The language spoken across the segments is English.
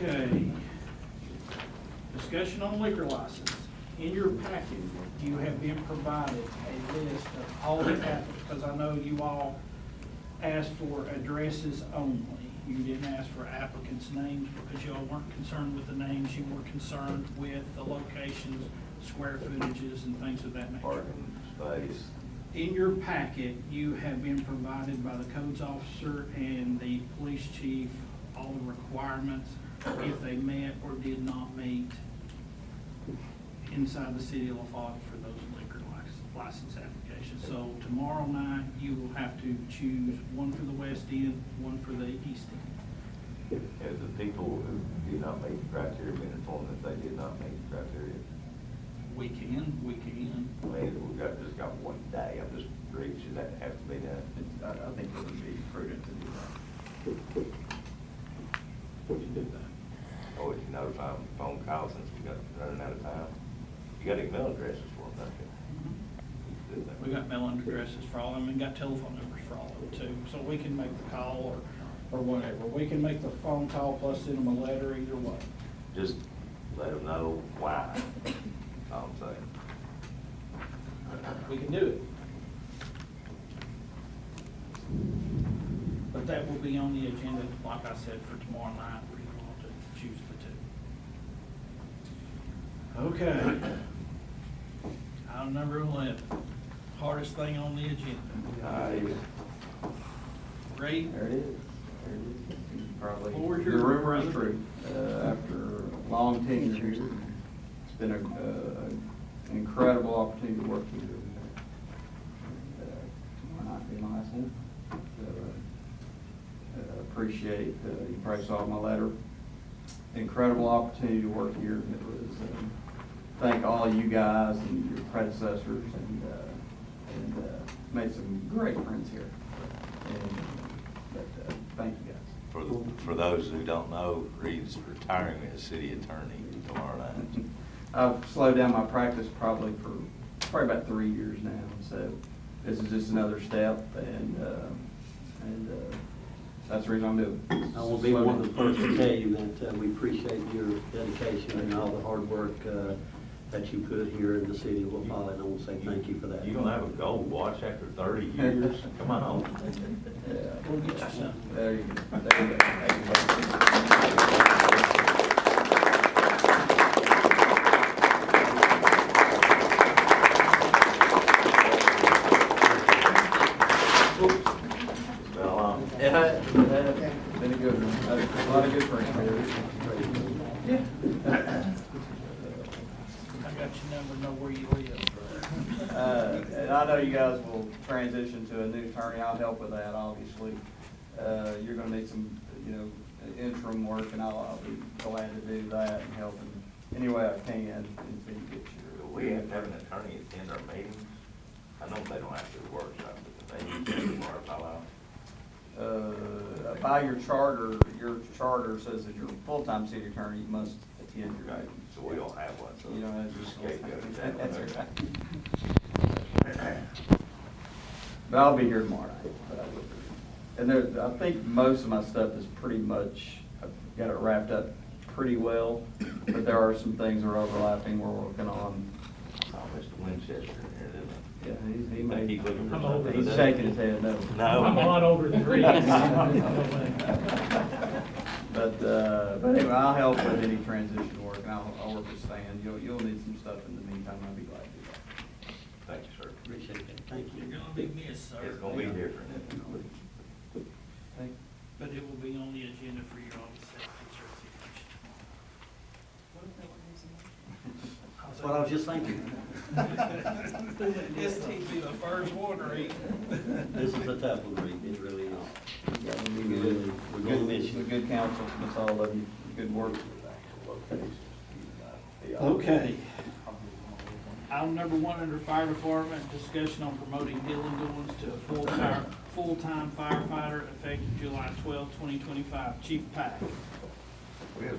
Okay. Discussion on liquor license. In your packet, you have been provided a list of all the applicants, because I know you all asked for addresses only. You didn't ask for applicants' names because y'all weren't concerned with the names. You were concerned with the locations, square footages, and things of that nature. Parking space. In your packet, you have been provided by the codes officer and the police chief all the requirements, if they met or did not meet inside the city of LaFollette for those liquor license applications. So tomorrow night, you will have to choose one for the west end, one for the east end. As the people who did not meet the criteria, been informed that they did not meet the criteria. We can. I mean, we've just got one day. I'm just agreeing, should that have to be done? I think it would be prudent to do that. We can do that. Or would you notify them, phone call since we got running out of time? You got email addresses for them, don't you? You should do that. We got mailing addresses for all of them and got telephone numbers for all of them too. So we can make the call or whatever. We can make the phone call plus send them a letter either way. Just let them know why. That's all I'm saying. We can do it. But that will be on the agenda, like I said, for tomorrow night for you all to choose the two. Okay. Item number 11, hardest thing on the agenda. Read. There it is. Probably, What was the your rumor is brother? true. After a long tenure here, it's been an incredible opportunity to work here. Tomorrow night be my last one. Appreciate, you probably saw my letter. Incredible opportunity to work here. It was, thank all you guys and your predecessors and made some great friends here. But thank you guys. For those who don't know, Reed's retiring as city attorney tomorrow night. I've slowed down my practice probably about 3 years now, so this is just another step, and that's the reason I'm doing it. I will be one of the first to tell you that we appreciate your dedication and all the hard work that you put here in the city of LaFollette, and I want to say thank you for that. You gonna have a gold watch after 30 years? Come on. Yeah. We'll get you some. There you go. There you go. Thank you. Yeah, been a good one. A lot of good friends here. I got your number, know where you live. And I know you guys will transition to a new attorney. I'll help with that, obviously. You're gonna need some, interim work, and I'll be glad to do that and help in any way I can until you get your. We have to have an attorney attend our meetings. I know they don't have to workshop, but they need to tomorrow, follow. By your charter says that you're a full-time city attorney, you must attend your Right, meetings. so we don't have one, so. You don't have to scapegoat that. That's right. But I'll be here tomorrow night. And I think most of my stuff is pretty much, I've got it wrapped up pretty well, but there are some things that are overlapping we're working on. Oh, Mr. Winchester here, isn't it? Yeah, he may, He's looking for I'm over something. he's shaking his head, no. No. I'm a lot older than Reed. But anyway, I'll help with any transition work, and I'll work with Stan. You'll need some stuff in the meantime, I'll be glad to do that. Thank you, sir. Appreciate that. Thank You're you. gonna be missed, sir. It's gonna be different. Thank you. But it will be on the agenda for your office. That's what I was just thinking. This will be the first one, Reed. This is a tough one, Reed. It really is. Yeah, We're gonna miss you. Good counsel, miss all of you, good work. Okay. Item number 1 under fire department, discussion on promoting Dylan Goins to a full-time firefighter effective July 12, 2025. Chief Pack. We have,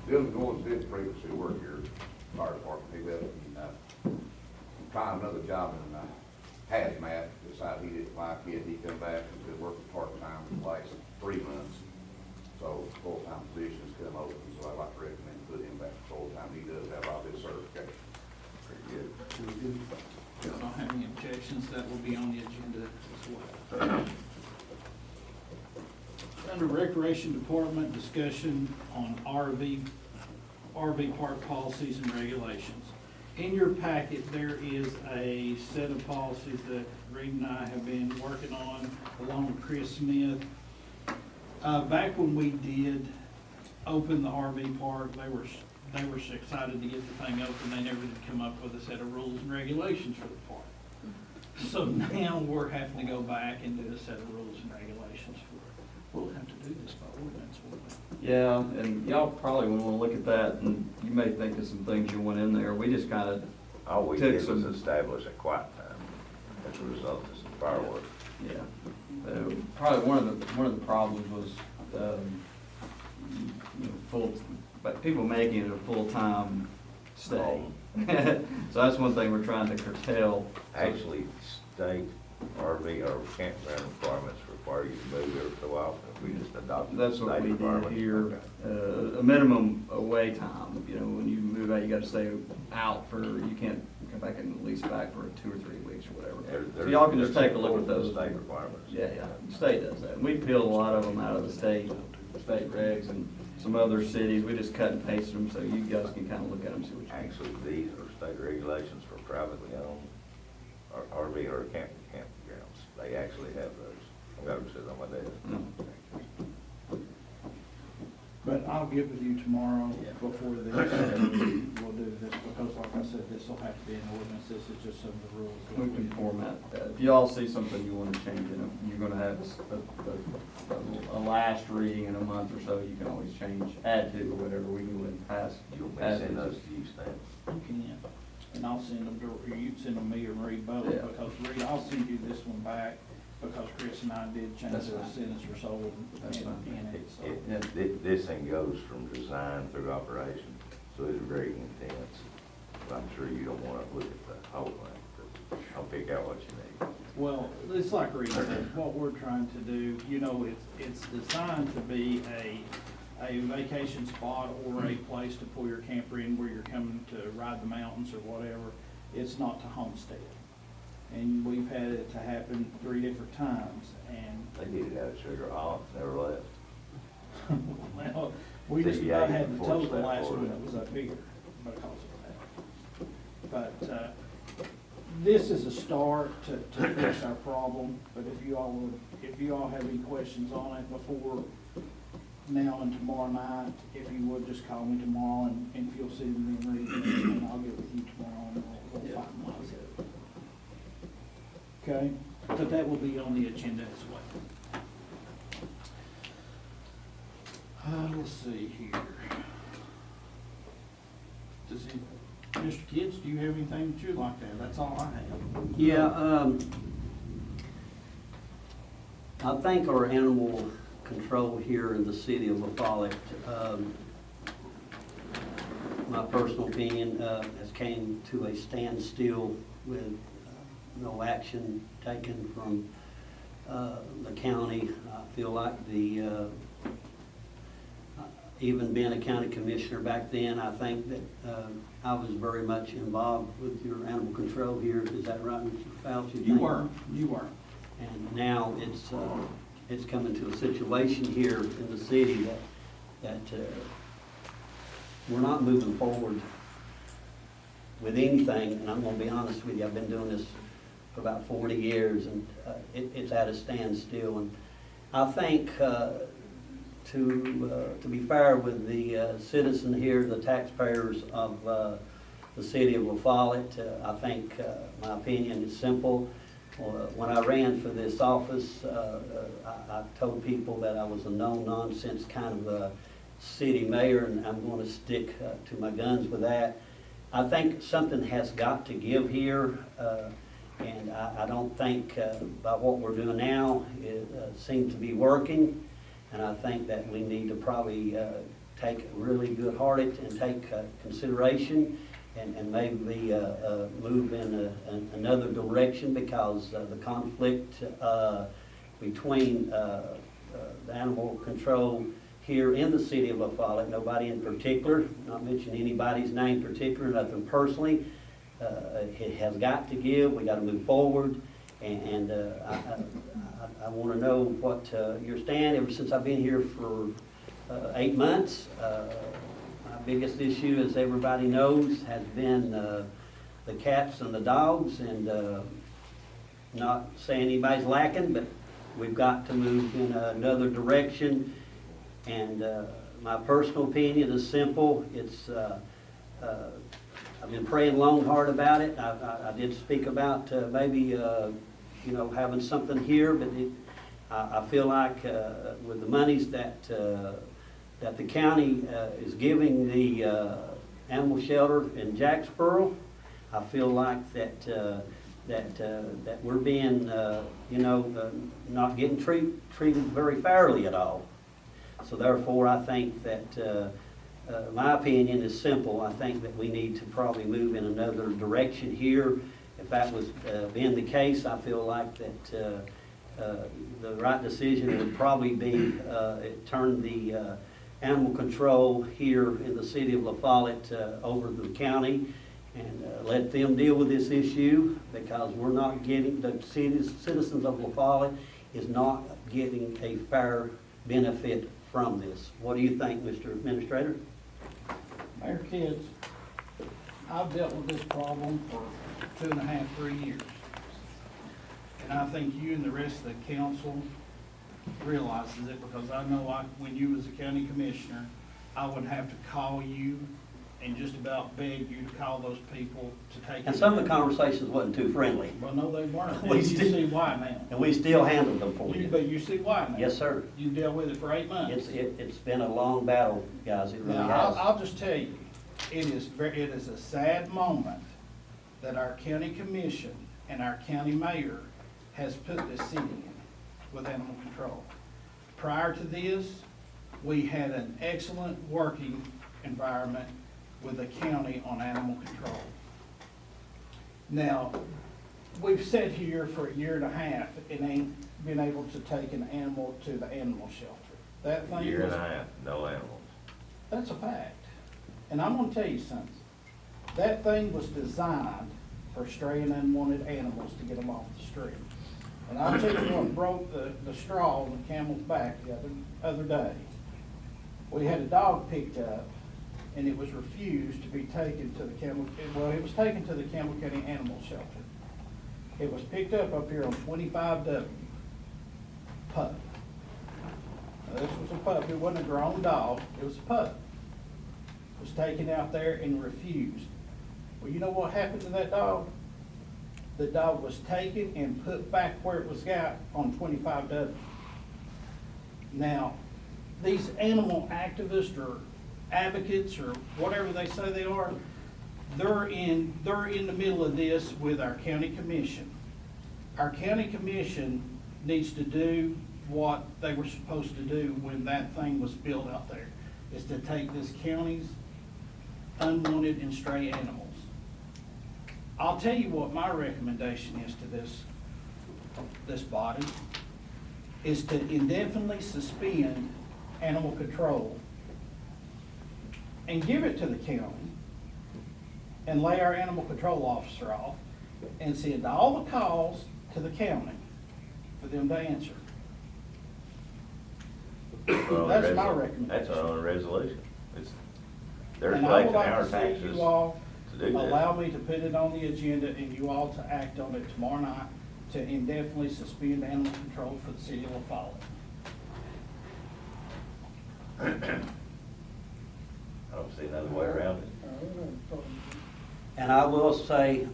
Dylan Goins did previously work here, fire department. He left and found another job in hazmat, decided he didn't like it. He come back and been working part-time for the last 3 months. So full-time positions come open, so I'd like to recommend put him back to full-time. He does have all his certifications. Pretty good. If I don't have any objections, that will be on the agenda as well. Under Recreation Department, discussion on RV park policies and regulations. In your packet, there is a set of policies that Reed and I have been working on along with Chris Smith. Back when we did open the RV park, they were so excited to get the thing open, they never did come up with a set of rules and regulations for the park. So now we're having to go back and do a set of rules and regulations for it. We'll have to do this by ordinance, won't we? Yeah, and y'all probably want to look at that, and you may think of some things you want in there. We just kind of, All we Took did was some- establish a quiet time as a result of some fireworks. yeah. Probably one of the problems was, but people making it a full-time stay. So that's one thing we're trying to curtail. Actually, state RV or campground requirements require you to move every so often. We just adopted the That's what state we did requirements. here, Okay. a minimum away time, when you move out, you gotta stay out for, you can't come back and lease back for 2 or 3 weeks or whatever. So y'all can just take a look at those. State requirements. Yeah, the state does that. We peeled a lot of them out of the state regs and some other cities. We just cut and pasted them so you guys can kind of look at them, see what you think. Actually, these are state regulations for privately owned RV or campgrounds. They actually have those. I've got them sitting on my desk. But I'll get with you tomorrow before this, and we'll do this, because like I said, this will have to be an ordinance, this is just some of the rules. that We can format that. If y'all see something you want to change in it, you're gonna have a last reading in a month or so, you can always change, add to, or whatever, we can go ahead and pass. You want me to as send is. those to you, Stan? You can, and I'll send them to, or you can send them to me or Reed both, Yeah. because Reed, I'll send you this one back, because Chris and I did change That's the fine. sentence or so That's in fine. it, so. This thing goes from design through operation, so it's very intense. But I'm sure you don't want to look at the whole thing, but I'll pick out what you need. Well, it's like Reed said, what we're trying to do, it's designed to be a vacation spot or a place to pull your camper in where you're coming to ride the mountains or whatever. It's not to homestead. And we've had it to happen 3 different times, and, They did it out of Sugar Hollow, never left. well, we just Yeah, about you had to can tow force the that last forward. one that was up here because of that. But, this is a start to fix our problem, but if you all have any questions on it before now and tomorrow night, if you would, just call me tomorrow, and if you'll see me and Reed, and I'll get with you tomorrow, and we'll Yeah. finalize it. Okay, but that will be on the agenda as well. Let's see here. Mr. Kids, do you have anything that you'd like to add? That's all I have. Yeah, I think our animal control here in the city of LaFollette, my personal opinion, has came to a standstill with no action taken from the county. I feel like even being a county commissioner back then, I think that I was very much involved with your animal control here. Is that right, Mr. Fauci? You were. And now it's coming to a situation here in the city that we're not moving forward with anything. And I'm gonna be honest with you, I've been doing this for about 40 years, and it's at a standstill. And I think to be fair with the citizen here, the taxpayers of the city of LaFollette, I think my opinion is simple. When I ran for this office, I told people that I was a no-nonsense kind of a city mayor, and I'm going to stick to my guns with that. I think something has got to give here, and I don't think by what we're doing now, it seems to be working. And I think that we need to probably take really good heart it and take consideration and maybe move in another direction, because the conflict between the animal control here in the city of LaFollette, nobody in particular, not mentioning anybody's name particular, nothing personally. It has got to give, we gotta move forward, and I wanna know what your stand. Ever since I've been here for 8 months, my biggest issue, as everybody knows, has been the cats and the dogs, and not saying anybody's lacking, but we've got to move in another direction. And my personal opinion is simple. It's I've been praying long and hard about it. I did speak about maybe having something here, but I feel like with the monies that the county is giving the animal shelter in Jacksboro, I feel like that we're being not getting treated very fairly at all. So therefore, I think that my opinion is simple. I think that we need to probably move in another direction here. If that was being the case, I feel like that the right decision would probably be turn the animal control here in the city of LaFollette over to the county, and let them deal with this issue, because we're not getting, the citizens of LaFollette is not getting a fair benefit from this. What do you think, Mr. Administrator? Mayor Kids, I've dealt with this problem for 2.5, 3 years. And I think you and the rest of the council realizes it, because I know when you was a county commissioner, I would have to call you and just about beg you to call those people to take. And some of the conversations wasn't too friendly. Well, no, they weren't. We You still- see why now. And we still handled them for you. But you see why now. Yes, sir. You dealt with it for 8 months. It's been a long battle, guys, it really Now, has. I'll just tell you, it is a sad moment that our county commission and our county mayor has put this city in with animal control. Prior to this, we had an excellent working environment with the county on animal control. Now, we've sat here for 1.5 years and ain't been able to take an animal to the animal shelter. That thing Year and was, a half, no animals. that's a fact. And I'm gonna tell you something. That thing was designed for stray and unwanted animals to get them off the street. And I'll tell you what broke the straw on the camel's back the other day. We had a dog picked up, and it was refused to be taken to the it was taken to the Campbell County Animal Shelter. It was picked up here on 25W, pup. Now, this was a pup, it wasn't a grown dog, it was a pup. It was taken out there and refused. Well, you know what happened to that dog? The dog was taken and put back where it was got on 25W. Now, these animal activists or advocates or whatever they say they are, they're in the middle of this with our county commission. Our county commission needs to do what they were supposed to do when that thing was built out there, is to take this county's unwanted and stray animals. I'll tell you what my recommendation is to this body, is to indefinitely suspend animal control and give it to the county and lay our animal control officer off and send all the calls to the county for them to answer. That's my recommendation. That's our own resolution. They're And I would collecting like our to see taxes you all to do that. allow me to put it on the agenda and you all to act on it tomorrow night to indefinitely suspend animal control for the city of LaFollette. I don't see another way around it. And I will say,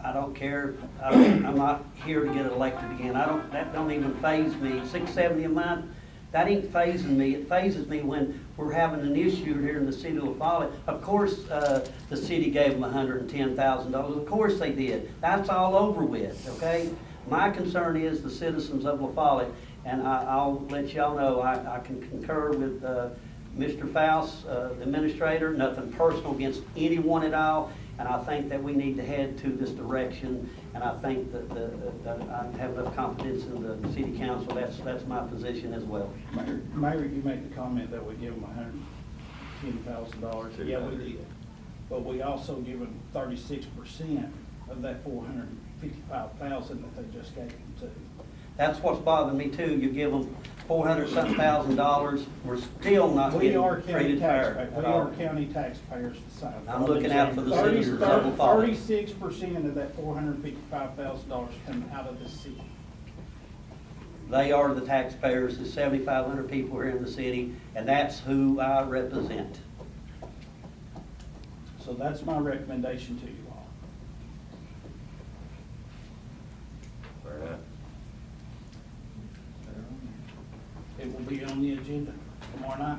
I don't care, I'm not here to get elected again. That don't even faze me. $670 a month, that ain't phasing me. It phases me when we're having an issue here in the city of LaFollette. Of course, the city gave them $110,000. Of course they did. That's all over with, okay? My concern is the citizens of LaFollette, and I'll let y'all know, I can concur with Mr. Faust, the administrator, nothing personal against anyone at all. and I think that we need to head to this direction, and I think that I have enough confidence in the city council, that's my position as well. Mayor, you made the comment that we give them $110,000. Yeah, we did. But we also give them 36% of that $455,000 that they just gave them to. That's what's bothering me too, you give them $400-something thousand, we're still not We are getting county treated fair taxpayers, at we are all. county taxpayers the same. I'm looking out for the citizens of LaFollette. 36% of that $455,000 come out of the city. They are the taxpayers, the 7,500 people here in the city, and that's who I represent. So that's my recommendation to you all. Fair enough. It will be on the agenda tomorrow night.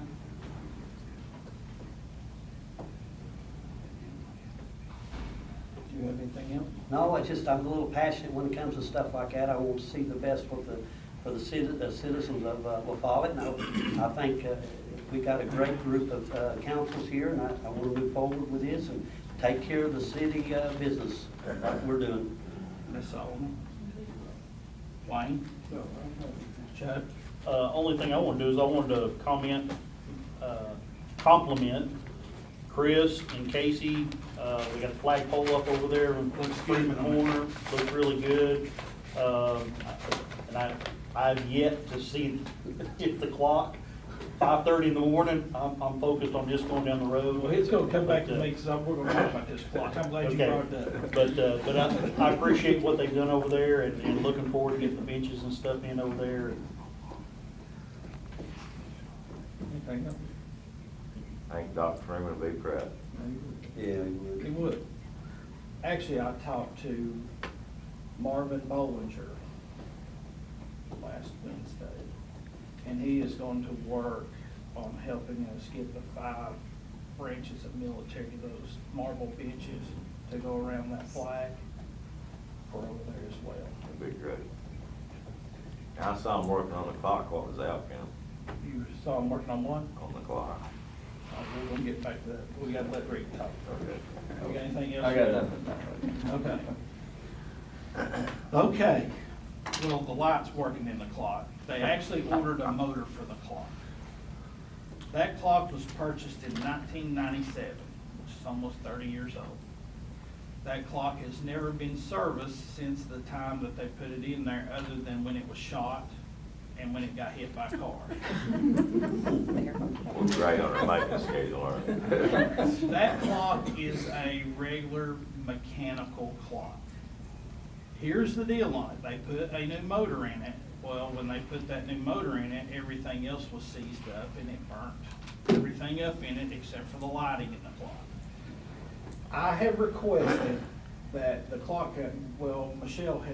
Do you have anything else? No, it's just, I'm a little passionate when it comes to stuff like that. I want to see the best for the citizens of LaFollette. And I think we got a great group of councils here, and I want to move forward with this and take care of the city business like we're doing. Ms. Solomon? Wayne? Chad? Only thing I want to do is I wanted to compliment Chris and Casey. We got a flagpole up over there in the street corner, looks really good. And I've yet to see hit the clock. 5:30 in the morning, I'm focused on just going down the road. Well, it's gonna come back to me, because we're gonna talk about this clock. I'm glad you Okay. brought it up. But I appreciate what they've done over there and looking forward to getting the benches and stuff in over there. Anything else? I think Dr. Freeman will be proud. Yeah. He would. Actually, I talked to Marvin Bollinger last Wednesday, and he is going to work on helping us get the 5 branches of military, those marble benches to go around that flag for over there as well. It'll be great. I saw him working on the clock, what was the outcome You saw him working on one? on the clock? We're gonna get back to that. We gotta let Rick talk first. Okay. We got anything else? I got nothing. Okay. Okay. Well, the light's working in the clock. They actually ordered a motor for the clock. That clock was purchased in 1997, which is almost 30 years old. That clock has never been serviced since the time that they put it in there, other than when it was shot and when it got hit by a car. We're great on our maintenance schedule, aren't we? That clock is a regular mechanical clock. Here's the deal on it. They put a new motor in it. Well, when they put that new motor in it, everything else was seized up and it burnt everything up in it except for the lighting in the clock. I have requested that the clock, Michelle had